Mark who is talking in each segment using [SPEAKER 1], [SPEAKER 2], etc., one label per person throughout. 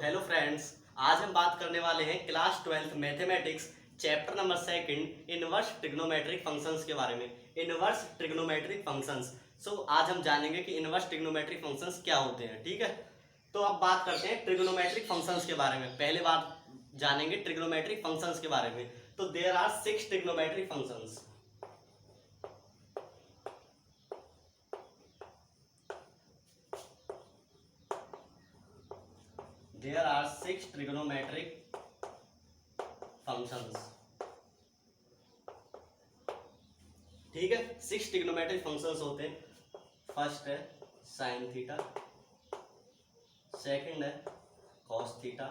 [SPEAKER 1] Hello friends, आज हम बात करने वाले हैं class 12th mathematics chapter number 2 inverse trigonometric functions के बारे में। Inverse trigonometric functions. आज हम जानेंगे कि इनवर्स ट्रिग्नोमेट्रिक फंक्शंस क्या होते हैं। ठीक है, तो अब बात करते हैं ट्रिग्नोमेट्रिक फंक्शंस के बारे में। पहले बात जानेंगे ट्रिग्नोमेट्रिक फंक्शंस के बारे में। तो there are 6 trigonometric functions. There are 6 trigonometric functions. ठीक है, 6 ट्रिग्नोमेट्रिक फंक्शंस होते हैं। फर्स्ट है साइन थीटा, सेकंड है कॉस थीटा,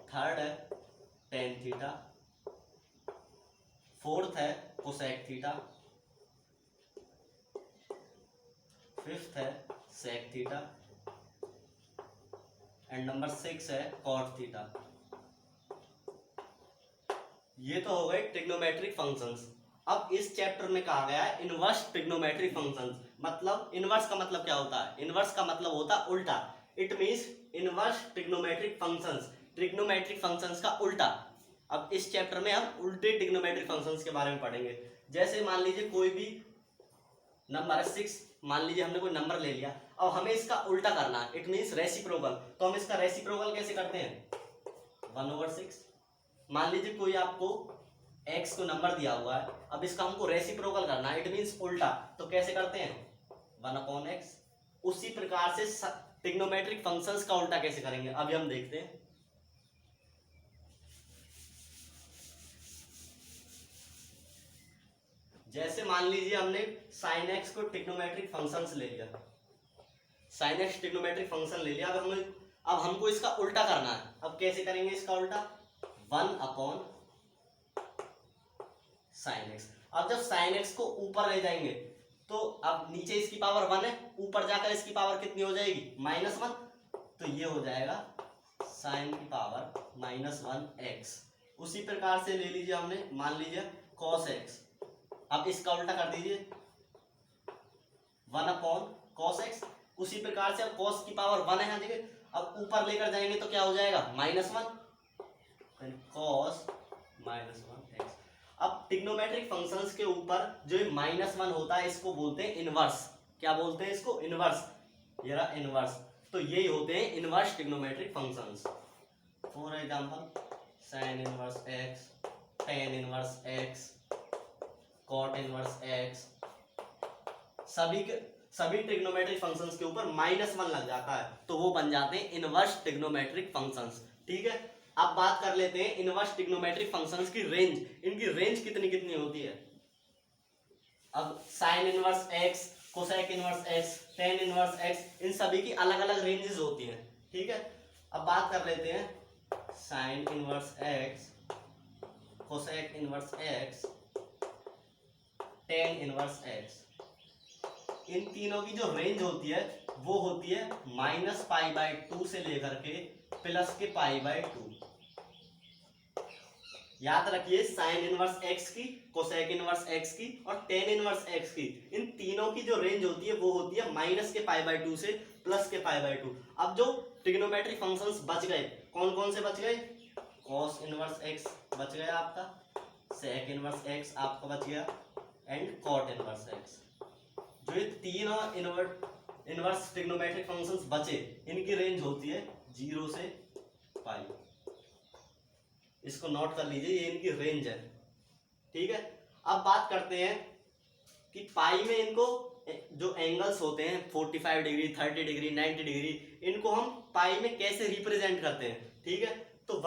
[SPEAKER 1] थर्ड है टेन थीटा, फोर्थ है कोसेक थीटा, फिफ्थ है सेक थीटा एंड नंबर 6 है कॉट थीटा। ये तो हो गए ट्रिग्नोमेट्रिक फंक्शंस। अब इस चैप्टर में कहा गया है इनवर्स ट्रिग्नोमेट्रिक फंक्शंस। मतलब इनवर्स का मतलब क्या होता है? इनवर्स का मतलब होता है उल्टा। It means inverse trigonometric functions, trigonometric functions का उल्टा। अब इस चैप्टर में हम उल्टे ट्रिग्नोमेट्रिक फंक्शंस के बारे में पढ़ेंगे। जैसे मान लीजिए कोई भी नंबर है 6, मान लीजिए हमने कोई नंबर ले लिया, अब हमें इसका उल्टा करना है। It means reciprocal. तो हम इसका रेसिप्रोकल कैसे करते हैं? 1/6। मान लीजिए कोई आपको x को नंबर दिया हुआ है, अब इसका हमको रेसिप्रोकल करना है। इट मींस उल्टा। तो कैसे करते हैं? 1/x। उसी प्रकार से ट्रिग्नोमेट्रिक फंक्शंस का उल्टा कैसे करेंगे अभी हम देखते हैं। जैसे मान लीजिए हमने sin x को ट्रिग्नोमेट्रिक फंक्शंस ले लिया, sin x ट्रिग्नोमेट्रिक फंक्शन ले लिया। अब हमको इसका उल्टा करना है। अब कैसे करेंगे इसका उल्टा? 1/sin x। अब जब sin x को ऊपर ले जाएंगे तो अब नीचे इसकी पावर 1 है, ऊपर जाकर इसकी पावर कितनी हो जाएगी? -1। तो ये हो जाएगा sin की पावर -1x। उसी प्रकार से ले लीजिए हमने, मान लीजिए cos x। अब इसका उल्टा कर दीजिए 1/cos x। उसी प्रकार से अब cos की पावर 1 है यहाँ जगह, अब ऊपर लेकर जाएंगे तो क्या हो जाएगा? -1। cos -1x। अब ट्रिग्नोमेट्रिक फंक्शंस के ऊपर जो -1 होता है इसको बोलते हैं इनवर्स। क्या बोलते हैं इसको? इनवर्स। ये रहा इनवर्स। तो यही होते हैं inverse trigonometric functions. For example sin inverse x, tan inverse x, cot inverse x। सभी ट्रिग्नोमेट्रिक फंक्शंस के ऊपर -1 लग जाता है तो वो बन जाते हैं इनवर्स ट्रिग्नोमेट्रिक फंक्शंस। ठीक है, अब बात कर लेते हैं इनवर्स ट्रिग्नोमेट्रिक फंक्शंस की रेंज। इनकी रेंज कितनी कितनी होती है? अब sine inverse x, cosec inverse x, tan inverse x, इन सभी की अलग अलग रेंजेस होती हैं। ठीक है, अब बात कर लेते हैं sine inverse x, cosec inverse x, tan inverse x। इन तीनों की जो रेंज होती है वो होती है -π/2 से लेकर के +π/2। याद रखिए साइन इनवर्स x की, कोसेक इनवर्स x की और टेन इनवर्स x की, इन तीनों की जो रेंज होती है वो होती है -π/2 से +π/2। अब जो ट्रिग्नोमेट्रिक फंक्शंस बच गए, कौन कौन से बच गए? cos इनवर्स x बच गया आपका, sec इनवर्स x आपका बच गया एंड cot इनवर्स x। जो ये तीन इनवर्स ट्रिग्नोमेट्रिक फंक्शंस बचे, इनकी रेंज होती है 0 से π। इसको नोट कर लीजिए, ये इनकी रेंज है। ठीक है, अब बात करते हैं कि पाई में इनको जो एंगल्स होते हैं 45 डिग्री, 30 डिग्री, 90 डिग्री, इनको हम पाई में कैसे रिप्रेजेंट करते हैं। ठीक है, तो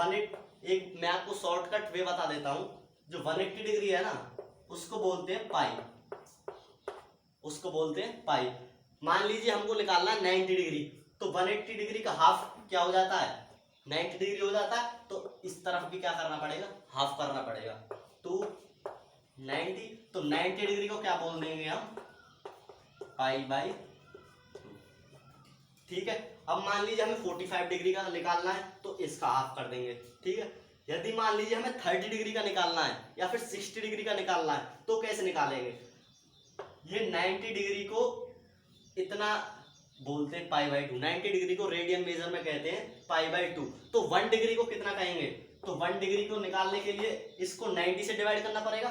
[SPEAKER 1] एक मैं आपको शॉर्टकट वे बता देता हूं। जो 180 डिग्री है ना, उसको बोलते हैं पाई, उसको बोलते हैं पाई। मान लीजिए हमको निकालना है 90 डिग्री, तो 180 डिग्री का हाफ क्या हो जाता है? 90 डिग्री हो जाता है। तो इस तरफ भी क्या करना पड़ेगा? हाफ करना पड़ेगा। तो 90, तो 90 डिग्री को क्या बोल देंगे हम? π/2। ठीक है, अब मान लीजिए हमें 45 डिग्री का निकालना है तो इसका हाफ कर देंगे। ठीक है, यदि मान लीजिए हमें 30 डिग्री का निकालना है या फिर 60 डिग्री का निकालना है तो कैसे निकालेंगे? ये 90 डिग्री को इतना बोलते हैं पाई बाई 2। 90 डिग्री को रेडियन मेजर में कहते हैं पाई बाई 2। तो 1 डिग्री को कितना कहेंगे? तो 1 डिग्री को निकालने के लिए इसको 90 से डिवाइड करना पड़ेगा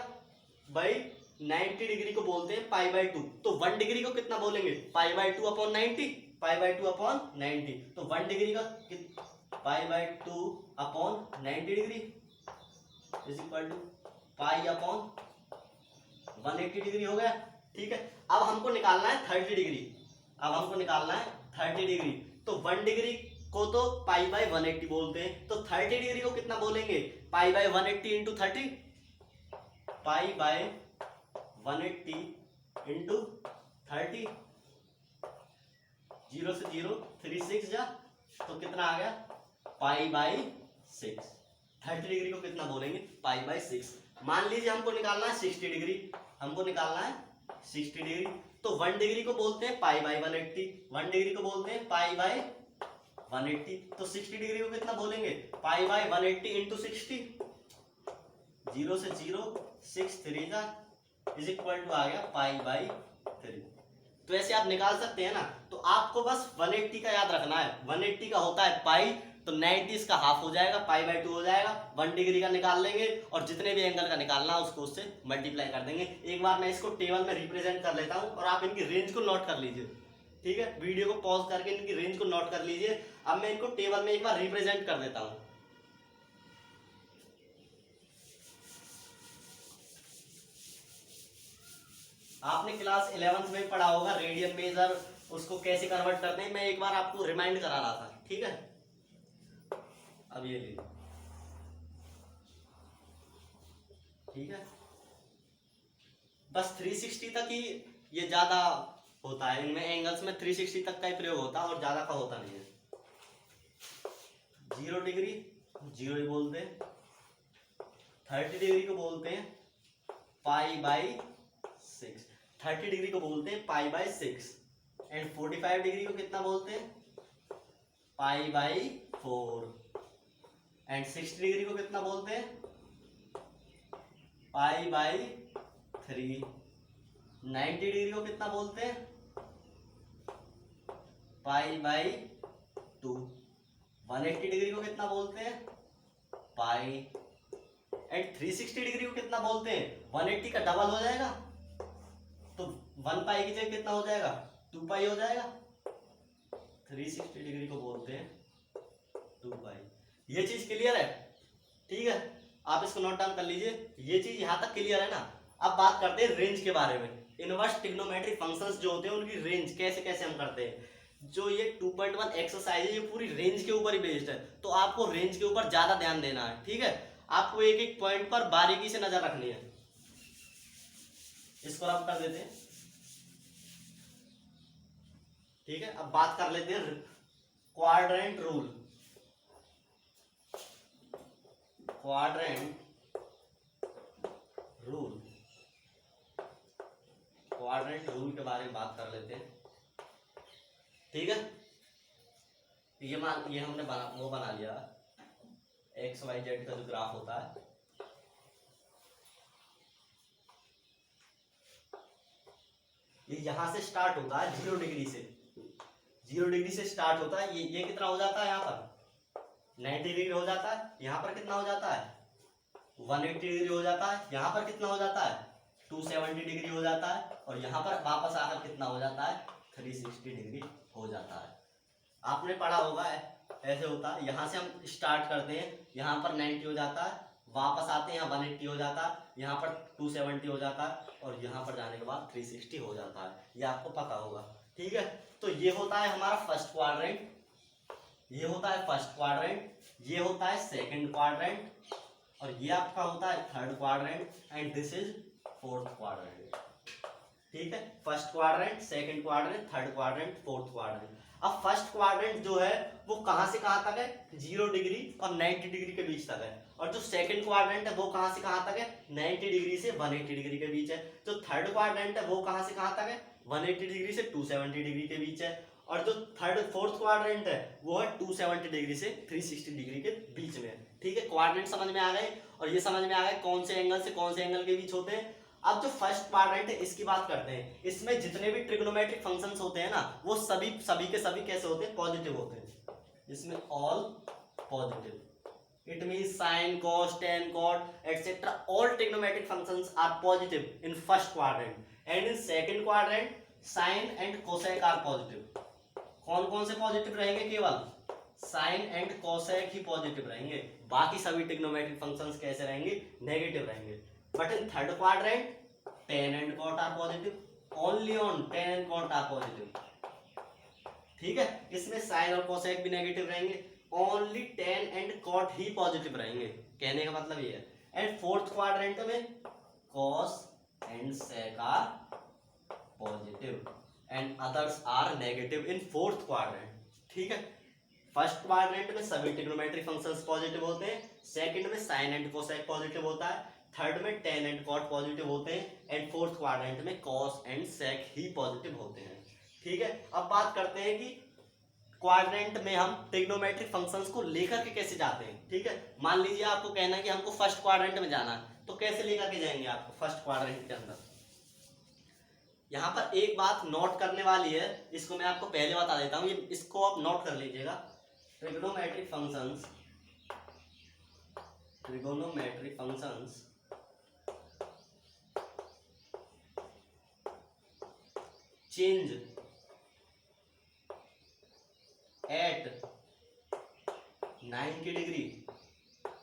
[SPEAKER 1] भाई। 90 डिग्री को बोलते हैं पाई बाई 2। तो 1 डिग्री को कितना बोलेंगे? Pi by 2 upon 90। Pi by 2 upon 90। तो 1 डिग्री का pi by 2 upon 90 degree is equal to pi upon 180 degree हो गया। ठीक है, अब हमको निकालना है 30 डिग्री। अब हमको निकालना है 30 डिग्री। तो 1 डिग्री को तो पाई बाई 180 बोलते हैं, तो 30 डिग्री को कितना बोलेंगे? Pi by 180 into 30। Pi by 180 into 30। 0 से 0 3 6 जा, तो कितना आ गया? Pi by 6। 30 डिग्री को कितना बोलेंगे? Pi by 6। मान लीजिए हमको निकालना है 60 डिग्री। हमको निकालना है 60 डिग्री। तो 1 डिग्री को बोलते हैं पाई बाई 180। 1 डिग्री को बोलते हैं पाई बाई 180। तो 60 डिग्री को कितना बोलेंगे? Pi by 180 into 60। 0 से 0 6 3 जा इज इक्वल टू आ गया पाई बाई 3। तो ऐसे आप निकाल सकते हैं ना। तो आपको बस 180 का याद रखना है। 180 का होता है पाई, तो 90 इसका हाफ हो जाएगा, पाई बाई 2 हो जाएगा। 1 डिग्री का निकाल लेंगे और जितने भी एंगल का निकालना है उसको उससे मल्टीप्लाई कर देंगे। एक बार मैं इसको टेबल में रिप्रेजेंट कर लेता हूं और आप इनकी रेंज को नोट कर लीजिए। ठीक है, वीडियो को पॉज करके इनकी रेंज को नोट कर लीजिए। अब मैं इनको टेबल में एक बार रिप्रेजेंट कर देता हूं। आपने क्लास 11th में पढ़ा होगा रेडियन मेजर, उसको कैसे कन्वर्ट करते हैं। मैं एक बार आपको रिमाइंड करा रहा था। ठीक है, अब ये लीजिए। ठीक है, बस 360 तक ही ये ज्यादा होता है। इनमें एंगल्स में 360 तक का ही प्रयोग होता है और ज्यादा का होता नहीं है। 0 डिग्री 0 ही बोलते हैं। 30 डिग्री को बोलते हैं पाई बाई 6। 30 डिग्री को बोलते हैं पाई बाई 6। एंड 45 डिग्री को कितना बोलते हैं? Pi by 4। एंड 60 डिग्री को कितना बोलते हैं? Pi by 3। 90 डिग्री को कितना बोलते हैं? पाई बाई 2। 180 डिग्री को कितना बोलते हैं? पाई। एंड 360 डिग्री को कितना बोलते हैं? 180 का डबल हो जाएगा, तो 1 पाई की जगह कितना हो जाएगा? 2 पाई हो जाएगा। 360 डिग्री को बोलते हैं 2 पाई। ये चीज क्लियर है? ठीक है, आप इसको नोट डाउन कर लीजिए। ये चीज यहां तक क्लियर है ना। अब बात करते हैं रेंज के बारे में। इनवर्स ट्रिग्नोमेट्रिक फंक्शंस जो होते हैं उनकी रेंज कैसे कैसे हम करते हैं। जो ये 2.1 एक्सरसाइज है ये पूरी रेंज के ऊपर ही बेस्ड है, तो आपको रेंज के ऊपर ज्यादा ध्यान देना है। ठीक है, आपको एक एक पॉइंट पर बारीकी से नजर रखनी है। इसको रब कर देते हैं। ठीक है, अब बात कर लेते हैं quadrant rule. Quadrant rule, quadrant rule के बारे में बात कर लेते हैं। ठीक है, ये हमने वो बना लिया एक्स वाई जेड का जो ग्राफ होता है। ये यहां से स्टार्ट होता है 0 डिग्री से। 0 डिग्री से स्टार्ट होता है। ये कितना हो जाता है? यहाँ पर 90 डिग्री हो जाता है। यहाँ पर कितना हो जाता है? 180 डिग्री हो जाता है। यहाँ पर कितना हो जाता है? 270 डिग्री हो जाता है। और यहाँ पर वापस आकर कितना हो जाता है? 360 डिग्री हो जाता है। आपने पढ़ा होगा ऐसे होता है। यहाँ से हम स्टार्ट करते हैं, यहाँ पर 90 हो जाता है, वापस आते हैं यहाँ 180 हो जाता है, यहाँ पर 270 हो जाता है और यहाँ पर जाने के बाद 360 हो जाता है। ये आपको पता होगा। ठीक है, तो ये होता है हमारा फर्स्ट क्वाड्रेंट, ये होता है फर्स्ट क्वाड्रेंट, ये होता है सेकंड क्वाड्रेंट और ये आपका होता है third quadrant and this is fourth quadrant. ठीक है, first quadrant, second quadrant, third quadrant, fourth quadrant. अब फर्स्ट क्वाड्रेंट जो है वो कहां से कहां तक है? 0 डिग्री और 90 डिग्री के बीच तक है। और जो सेकंड क्वाड्रेंट है वो कहां से कहां तक है? 90 डिग्री से 180 डिग्री के बीच है। जो थर्ड क्वाड्रेंट है वो कहां से कहां तक है? 180 डिग्री से 270 डिग्री के बीच है। और जो फोर्थ क्वाड्रेंट है वो है 270 डिग्री से 360 डिग्री के बीच में। ठीक है, क्वाड्रेंट समझ में आ गए और ये समझ में आ गए कौन से एंगल से कौन से एंगल के बीच होते हैं। अब जो फर्स्ट क्वाड्रेंट है इसकी बात करते हैं। इसमें जितने भी ट्रिग्नोमेट्रिक फंक्शंस होते हैं ना, वो सभी के सभी कैसे होते हैं? पॉजिटिव होते हैं। इसमें all positive. It means sin, cos, tan, cot, etc. all trigonometric functions are positive in first quadrant, and in second quadrant sin and cosec are positive. कौन कौन से पॉजिटिव रहेंगे? केवल साइन एंड कोसेक ही positive रहेंगे, बाकी सभी trigonometric functions कैसे रहेंगे? नेगेटिव रहेंगे। But in third quadrant tan and cot are positive, only on tan and cot are positive. ठीक है, इसमें साइन और कोसेक भी नेगेटिव रहेंगे, ओनली tan एंड cot ही पॉजिटिव रहेंगे। कहने का मतलब ये है। एंड फोर्थ क्वाड्रेंट में cos and sec are positive and others are negative in fourth quadrant. ठीक है, फर्स्ट क्वाड्रेंट में सभी ट्रिग्नोमेट्रिक फंक्शंस पॉजिटिव होते हैं, सेकंड में साइन एंड कोसेक पॉजिटिव होता है, थर्ड में tan एंड cot पॉजिटिव होते हैं, एंड फोर्थ क्वाड्रेंट में cos and sec he positive होते हैं। ठीक है, अब बात करते हैं कि क्वाड्रेंट में हम ट्रिग्नोमेट्रिक फंक्शंस को लेकर के कैसे जाते हैं। ठीक है, मान लीजिए आपको कहना है कि हमको फर्स्ट क्वाड्रेंट में जाना है, तो कैसे लेकर के जाएंगे आपको फर्स्ट क्वाड्रेंट के अंदर? यहाँ पर एक बात नोट करने वाली है, इसको मैं आपको पहले बता देता हूँ, ये इसको आप नोट कर लीजिएगा। Trigonometric functions change at 90 degree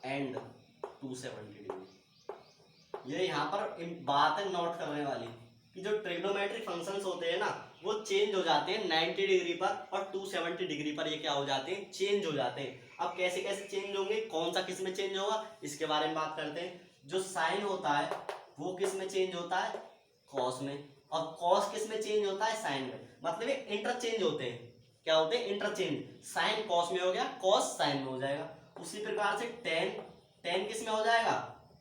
[SPEAKER 1] and 270 degree. ये यहाँ पर बात है नोट करने वाली कि जो ट्रिग्नोमेट्रिक फंक्शंस होते हैं ना, वो चेंज हो जाते हैं 90 डिग्री पर और 270 डिग्री पर। ये क्या हो जाते हैं? चेंज हो जाते हैं। अब कैसे कैसे चेंज होंगे, कौन सा किस में चेंज होगा, इसके बारे में बात करते हैं। जो साइन होता है वो किस में चेंज होता है? कॉस में। और कॉस किस में चेंज होता है? साइन में। मतलब ये इंटरचेंज होते हैं। क्या होते हैं? इंटरचेंज। साइन कॉस में हो गया, कॉस साइन में हो जाएगा। उसी प्रकार से टेन किस में हो जाएगा?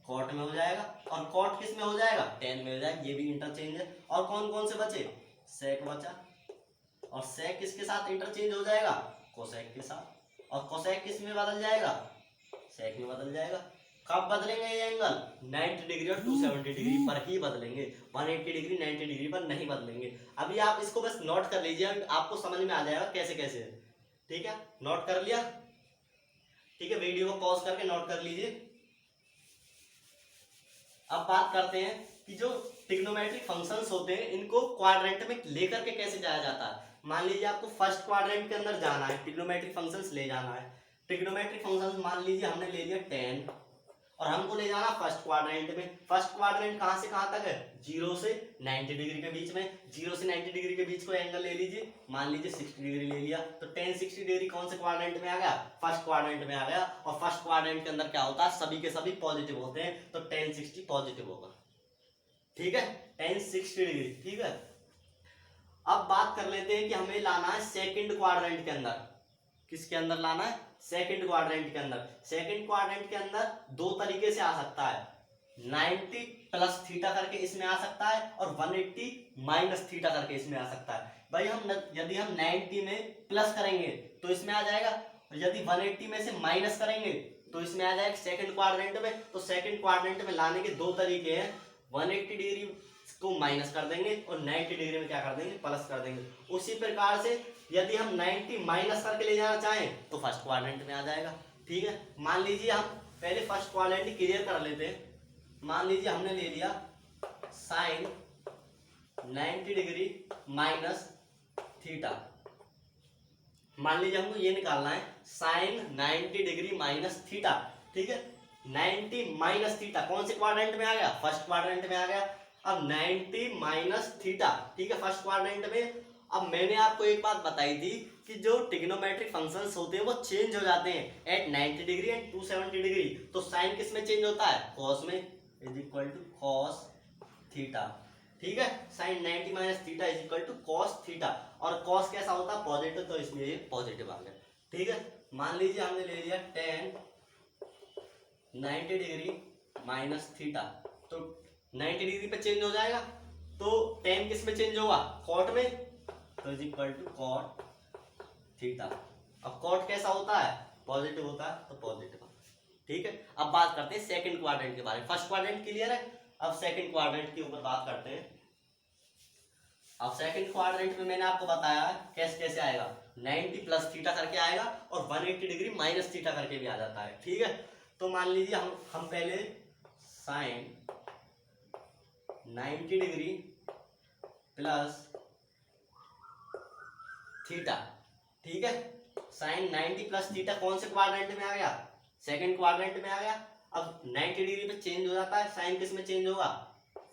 [SPEAKER 1] कॉट में हो जाएगा। और कॉट किस में हो जाएगा? टेन में हो जाएगा। ये भी इंटरचेंज है। और कौन कौन से बचे? सेक बचा। और सेक किसके साथ इंटरचेंज हो जाएगा? कोसेक के साथ। और कोसेक किस में बदल जाएगा? सेक में बदल जाएगा। कब बदलेंगे ये एंगल? 90 डिग्री और 270 डिग्री पर ही बदलेंगे, 180 डिग्री 90 डिग्री पर नहीं बदलेंगे। अभी आप इसको बस नोट कर लीजिए, आपको समझ में आ जाएगा कैसे कैसे। ठीक है, नोट कर लिया? ठीक है, वीडियो को पॉज करके नोट कर लीजिए। अब बात करते हैं कि जो ट्रिग्नोमेट्रिक फंक्शंस होते हैं, इनको क्वाड्रेंट में लेकर के कैसे जाया जाता है। मान लीजिए आपको फर्स्ट क्वाड्रेंट के अंदर जाना है, ट्रिग्नोमेट्रिक फंक्शंस ले जाना है। ट्रिग्नोमेट्रिक फंक्शंस मान लीजिए हमने ले लिया 10 और हमको ले जाना फर्स्ट क्वाड्रेंट में। फर्स्ट क्वाड्रेंट कहां से कहां तक है? 0 से 90 डिग्री के बीच में। 0 से 90 डिग्री के बीच को एंगल ले लीजिए, मान लीजिए 60 डिग्री ले लिया, तो 10 60 डिग्री कौन से क्वाड्रेंट में आ गया? फर्स्ट क्वाड्रेंट में आ गया। और फर्स्ट क्वाड्रेंट के अंदर क्या होता है? सभी के सभी पॉजिटिव होते हैं, तो 10 60 पॉजिटिव होगा। ठीक है, 10 60 डिग्री। ठीक है, अब बात कर लेते हैं कि हमें लाना है सेकंड क्वाड्रेंट के अंदर। किसके अंदर लाना है? सेकंड क्वाड्रेंट के अंदर। सेकंड क्वाड्रेंट के अंदर दो तरीके से आ सकता है, 90 प्लस थीटा करके इसमें आ सकता है और 180 माइनस थीटा करके इसमें आ सकता है। भाई यदि हम 90 में प्लस करेंगे तो इसमें आ जाएगा, और यदि 180 में से माइनस करेंगे तो इसमें आ जाएगा सेकंड क्वाड्रेंट में। तो सेकंड क्वाड्रेंट में लाने के दो तरीके हैं, 180 डिग्री को माइनस कर देंगे और 90 डिग्री में क्या कर देंगे? प्लस कर देंगे। उसी प्रकार से यदि हम 90 माइनस करके ले जाना चाहें तो फर्स्ट क्वाड्रेंट में आ जाएगा। ठीक है, मान लीजिए हम पहले फर्स्ट क्वाड्रेंट क्लियर कर लेते हैं। मान लीजिए हमने ले लिया साइन 90 डिग्री माइनस थीटा। मान लीजिए हमको ये निकालना है साइन 90 डिग्री माइनस थीटा। ठीक है, 90 माइनस थीटा कौन से क्वाड्रेंट में आ गया? फर्स्ट क्वाड्रेंट में आ गया। अब 90 माइनस थीटा, ठीक है, फर्स्ट क्वाड्रेंट में। अब मैंने आपको एक बात बताई थी कि जो ट्रिग्नोमेट्रिक फंक्शंस होते हैं वो चेंज हो जाते हैं एट 90 डिग्री एंड 270 डिग्री। तो साइन किस में चेंज होता है? कॉस में, is equal to cos theta. ठीक है, sine 90 minus theta is equal to cos theta. और कॉस कैसा होता है? पॉजिटिव, तो इसमें ये पॉजिटिव आ गया। ठीक है, मान लीजिए हमने ले लिया tan 90 डिग्री माइनस थीटा, तो 90 डिग्री पे चेंज हो जाएगा, तो tan किस में चेंज होगा? कॉट में, तो is equal to cot theta. अब कॉट कैसा होता है? पॉजिटिव होता है, तो पॉजिटिव। ठीक है, अब बात करते हैं सेकंड क्वाड्रेंट के बारे में। फर्स्ट क्वाड्रेंट क्लियर है? अब सेकंड क्वाड्रेंट के ऊपर बात करते हैं। अब सेकंड क्वाड्रेंट में मैंने आपको बताया कैसे कैसे आएगा, 90 प्लस थीटा करके आएगा और 180 डिग्री माइनस थीटा करके भी आ जाता है। ठीक है, तो मान लीजिए हम पहले साइन 90 डिग्री प्लस थीटा, ठीक है, साइन 90 प्लस थीटा कौन से क्वाड्रेंट में आ गया, सेकंड क्वाड्रेंट में आ गया। अब 90 डिग्री पे चेंज हो जाता है, साइन किस में चेंज होगा,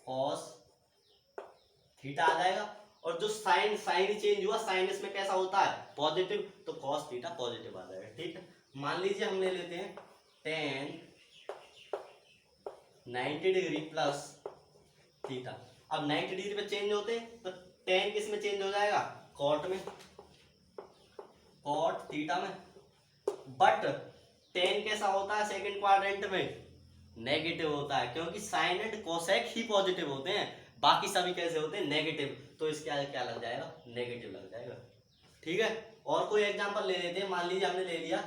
[SPEAKER 1] कॉस थीटा आ जाएगा। और जो साइन ही चेंज हुआ, साइन इसमें कैसा होता है, पॉजिटिव, तो कॉस थीटा पॉजिटिव आ जाएगा। ठीक है, मान लीजिए हम ले लेते हैं टेन 90 डिग्री प्लस थीटा। अब 90 डिग्री पे चेंज होते हैं तो टेन किस में चेंज हो जाएगा, कॉट में, कॉट थीटा में। बट टेन कैसा होता है सेकंड क्वाड्रेंट में, नेगेटिव होता है, क्योंकि साइन एंड कोसेक ही पॉजिटिव होते हैं, बाकी सभी कैसे होते हैं, नेगेटिव। तो इसके आगे क्या लग जाएगा, नेगेटिव लग जाएगा। ठीक है, और कोई एग्जांपल ले लेते हैं। मान लीजिए हमने ले लिया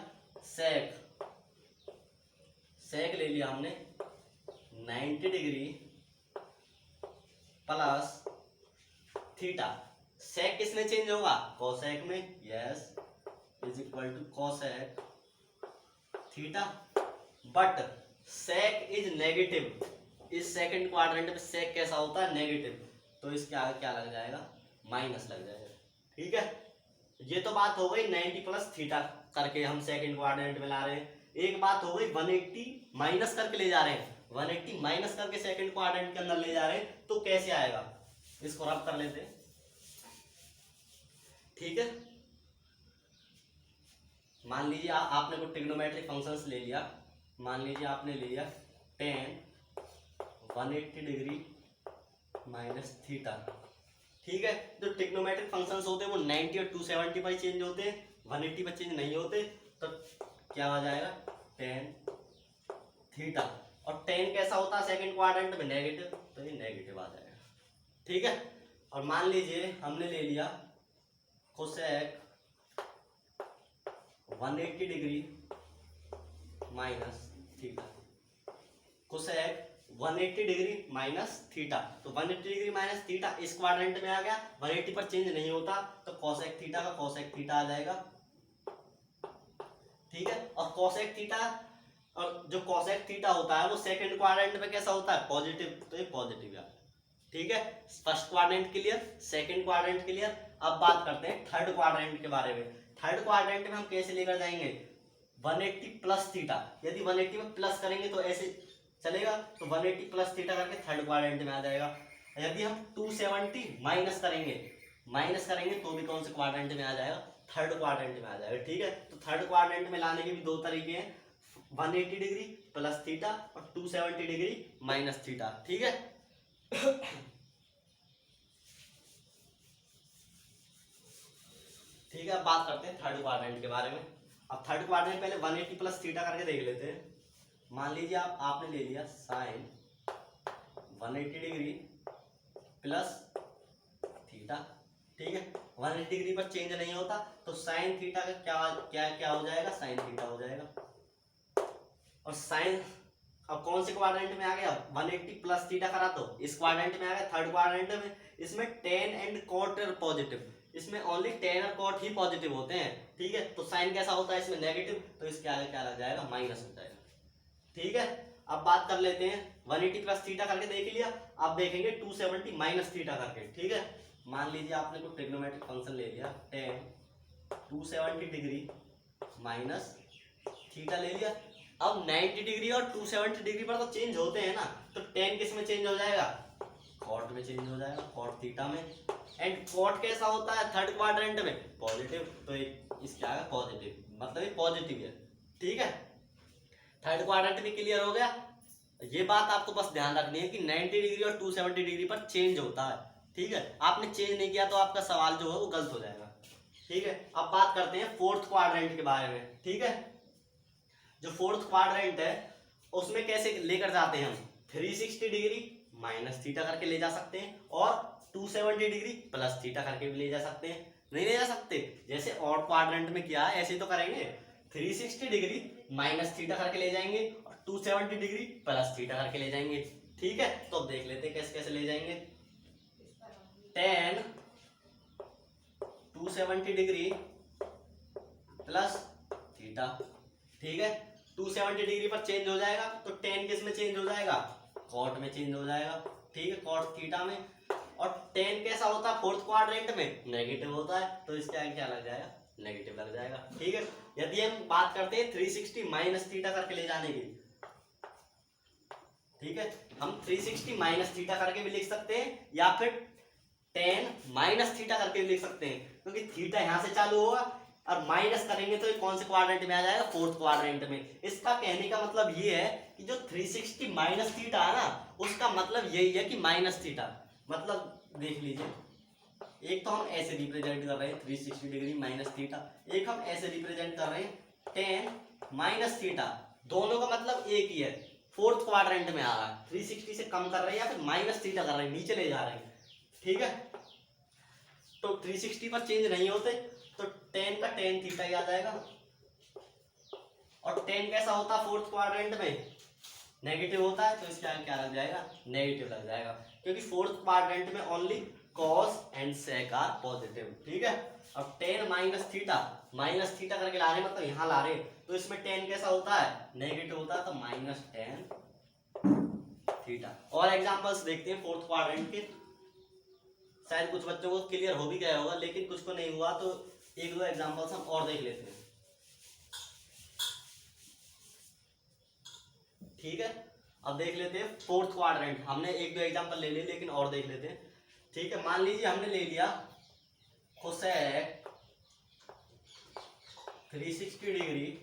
[SPEAKER 1] सेक ले लिया हमने 90 डिग्री प्लस थीटा। सेक किस में चेंज होगा, कोसेक में, yes, is equal to cosec theta. But sec is negative, इस सेकंड क्वाड्रेंट में सेक कैसा होता है, नेगेटिव, तो इसके आगे क्या लग जाएगा, माइनस लग जाएगा। ठीक है, ये तो बात हो गई 90 प्लस थीटा करके हम सेकंड क्वाड्रेंट में ला रहे हैं। एक बात हो गई 180 माइनस करके ले जा रहे हैं, 180 माइनस करके सेकंड क्वाड्रेंट के अंदर ले जा रहे हैं, तो कैसे आएगा, इसको रब कर लेते हैं। ठीक है, मान लीजिए आपने कोई ट्रिग्नोमेट्रिक फंक्शंस ले लिया, मान लीजिए आपने ले लिया टेन 180 डिग्री माइनस थीटा। ठीक है, जो ट्रिग्नोमेट्रिक फंक्शंस होते हैं वो 90 और 270 पर चेंज होते हैं, 180 पर चेंज नहीं होते। तो क्या हो जाएगा, टेन थीटा, और टेन कैसा होता है सेकंड क्वाड्रेंट में, नेगेटिव, तो ये नेगेटिव आ जाएगा। ठीक है, और मान लीजिए हमने ले लिया cosec 180 degree minus theta, cosec 180 degree minus theta, तो 180 डिग्री माइनस थीटा इस क्वाड्रेंट में आ गया, 180 पर चेंज नहीं होता, तो कोसेक थीटा का कोसेक थीटा आ जाएगा। ठीक है, और कोसेक थीटा, और जो कोसेक थीटा होता है वो सेकंड क्वाड्रेंट में कैसा होता है, पॉजिटिव, तो ये पॉजिटिव है। ठीक है, first quadrant clear, second quadrant clear. अब बात करते हैं थर्ड क्वाड्रेंट के बारे में। थर्ड क्वाड्रेंट में हम कैसे लेकर जाएंगे, 180 प्लस थीटा, यदि 180 में प्लस करेंगे तो ऐसे चलेगा, तो 180 प्लस थीटा करके थर्ड क्वाड्रेंट में आ जाएगा। यदि हम 270 माइनस करेंगे तो भी कौन से क्वाड्रेंट में आ जाएगा, थर्ड क्वाड्रेंट में आ जाएगा। ठीक है, तो थर्ड क्वाड्रेंट में लाने के भी दो तरीके हैं, 180 डिग्री प्लस थीटा और 270 डिग्री माइनस थीटा। ठीक है, ठीक है, अब बात करते हैं थर्ड क्वाड्रेंट के बारे में। अब थर्ड क्वाड्रेंट पहले 180 प्लस थीटा करके देख लेते हैं। मान लीजिए आपने ले लिया साइन 180 डिग्री प्लस थीटा। ठीक है, 180 डिग्री पर चेंज नहीं होता, तो साइन थीटा का क्या हो जाएगा, साइन थीटा हो जाएगा। और साइन अब कौन से क्वाड्रेंट में आ गया, 180 प्लस थीटा करा तो इस क्वाड्रेंट में आ गया, थर्ड क्वाड्रेंट में। इसमें टेन एंड कॉट पॉजिटिव, इसमें ओनली टेन और कॉट ही पॉजिटिव होते हैं। ठीक है, तो साइन कैसा होता है इसमें, नेगेटिव, तो इसके आगे क्या लग जाएगा, माइनस हो जाएगा। ठीक है, अब बात कर लेते हैं 180 प्लस थीटा करके देख लिया, अब देखेंगे 270 माइनस थीटा करके। ठीक है, मान लीजिए आपने कोई ट्रिग्नोमेट्रिक फंक्शन ले लिया, टेन 270 डिग्री माइनस थीटा ले लिया। अब 90 डिग्री और 270 डिग्री पर तो चेंज होते हैं ना, तो टेन किस में चेंज हो जाएगा, कॉट में चेंज हो जाएगा, कॉट थीटा में। एंड कॉट कैसा होता है थर्ड क्वाड्रेंट में, पॉजिटिव, तो इसके आगे पॉजिटिव, मतलब ये पॉजिटिव है। ठीक है, थर्ड क्वाड्रेंट भी क्लियर हो गया। ये बात आपको बस ध्यान रखनी है कि 90 डिग्री और 270 डिग्री पर चेंज होता है। ठीक है, आपने चेंज नहीं किया तो आपका सवाल जो है वो गलत हो जाएगा। ठीक है, अब बात करते हैं फोर्थ क्वाड्रेंट के बारे में। ठीक है, जो फोर्थ क्वाड्रेंट है उसमें कैसे लेकर जाते हैं हम, 360 डिग्री माइनस थीटा करके ले जा सकते हैं, और 270 डिग्री प्लस थीटा करके भी ले जा सकते हैं। नहीं ले जा सकते, जैसे और क्वाड्रेंट में किया है ऐसे तो करेंगे, 360 डिग्री माइनस थीटा करके ले जाएंगे और 270 डिग्री प्लस थीटा करके ले जाएंगे। ठीक है, तो अब देख लेते हैं कैसे कैसे ले जाएंगे। tan 270 डिग्री प्लस थीटा, ठीक है, 270 डिग्री पर चेंज हो जाएगा तो tan किस में चेंज हो जाएगा, कॉट में चेंज हो जाएगा, ठीक है, कॉट थीटा में। और tan कैसा होता है फोर्थ क्वाड्रेंट में, नेगेटिव होता है, तो इसके आगे क्या लग जाएगा, नेगेटिव लग जाएगा, ठीक है। यदि हम बात करते हैं 360 माइनस थीटा करके ले जाने की, ठीक है, हम 360 माइनस थीटा करके भी लिख सकते हैं या फिर tan माइनस थीटा करके भी लिख सकते हैं, क्योंकि थीटा यहां से चालू होगा और माइनस करेंगे तो ये कौन से क्वाड्रेंट में आ जाएगा, फोर्थ क्वाड्रेंट में। इसका कहने का मतलब ये है कि जो 360 माइनस थीटा है ना, उसका मतलब यही है कि माइनस थीटा, मतलब देख लीजिए, एक तो हम ऐसे रिप्रेजेंट कर रहे हैं 360 डिग्री माइनस थीटा, एक हम ऐसे रिप्रेजेंट कर रहे हैं tan माइनस थीटा, दोनों का मतलब एक ही है, फोर्थ क्वाड्रेंट में आ रहा है, 360 से कम कर रहे हैं या फिर माइनस थीटा कर रहे हैं, नीचे ले जा रहे हैं, ठीक है। तो 360 पर चेंज नहीं होते तो tan का tan थीटा ही आ जाएगा। और tan कैसा होता है फोर्थ क्वाड्रेंट में, नेगेटिव होता है, तो इसके आगे क्या लग जाएगा, नेगेटिव लग जाएगा, क्योंकि फोर्थ क्वाड्रेंट में only cos and sec are positive, ठीक है। अब tan माइनस थीटा करके ला रहे मतलब यहाँ ला रहे, तो इसमें tan कैसा होता है, नेगेटिव होता है, तो माइनस tan थीटा। और एग्जांपल्स देखते हैं फोर्थ क्वाड्रेंट के, शायद कुछ बच्चों को क्लियर हो भी गया होगा, लेकिन कुछ को नहीं हुआ, तो एक दो एग्जांपल्स हम और देख लेते हैं, ठीक है। अब देख लेते हैं फोर्थ क्वाड्रेंट, हमने एक दो एग्जांपल ले लिए लेकिन और देख लेते हैं, ठीक है। मान लीजिए हमने ले लिया cosec 360 degree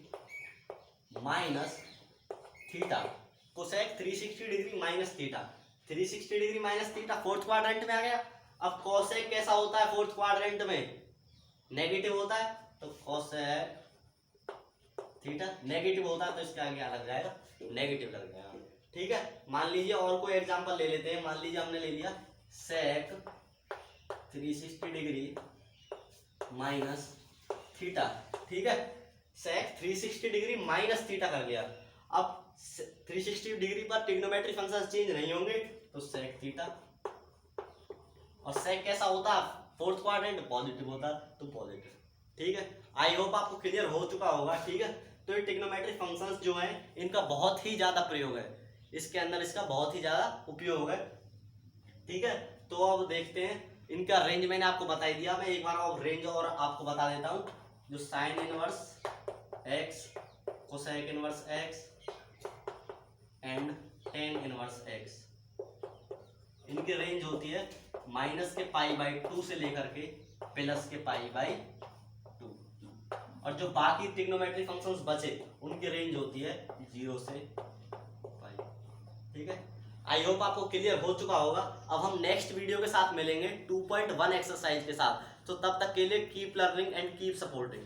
[SPEAKER 1] minus theta, cosec 360 degree minus theta, 360 degree minus theta fourth quadrant में आ गया। अब कोसेक कैसा होता है फोर्थ क्वाड्रेंट में, नेगेटिव होता है, तो कोसेक थीटा नेगेटिव होता है, तो इसके आगे क्या लग जाएगा, नेगेटिव लग जाएगा, ठीक है। मान लीजिए और कोई एग्जांपल ले लेते हैं, मान लीजिए हमने ले लिया सेक 360 डिग्री माइनस थीटा, ठीक है, सेक 360 डिग्री माइनस थीटा कर गया। अब 360 डिग्री पर ट्रिग्नोमेट्री फंक्शन चेंज नहीं होंगे, तो सेक थीटा। और सेक कैसा होता है फोर्थ क्वाड्रेंट, पॉजिटिव होता है, तो पॉजिटिव, ठीक है। आई होप आपको क्लियर हो चुका होगा, ठीक है। तो ये ट्रिग्नोमेट्री फंक्शंस जो हैं इनका बहुत ही ज्यादा प्रयोग है, इसके अंदर इसका बहुत ही ज्यादा उपयोग है, ठीक है। तो अब देखते हैं इनका रेंज, मैंने आपको बता ही दिया, मैं एक बार और रेंज और आपको बता देता हूँ। जो sine inverse x, cosec inverse x and tan inverse x, इनकी रेंज होती है माइनस के π/2 से लेकर के प्लस के π/2, और जो बाकी ट्रिग्नोमेट्री फंक्शंस बचे उनकी रेंज होती है 0 से π, ठीक है। आई होप आपको क्लियर हो चुका होगा। अब हम नेक्स्ट वीडियो के साथ मिलेंगे 2.1 एक्सरसाइज के साथ, तो तब तक के लिए keep learning and keep supporting.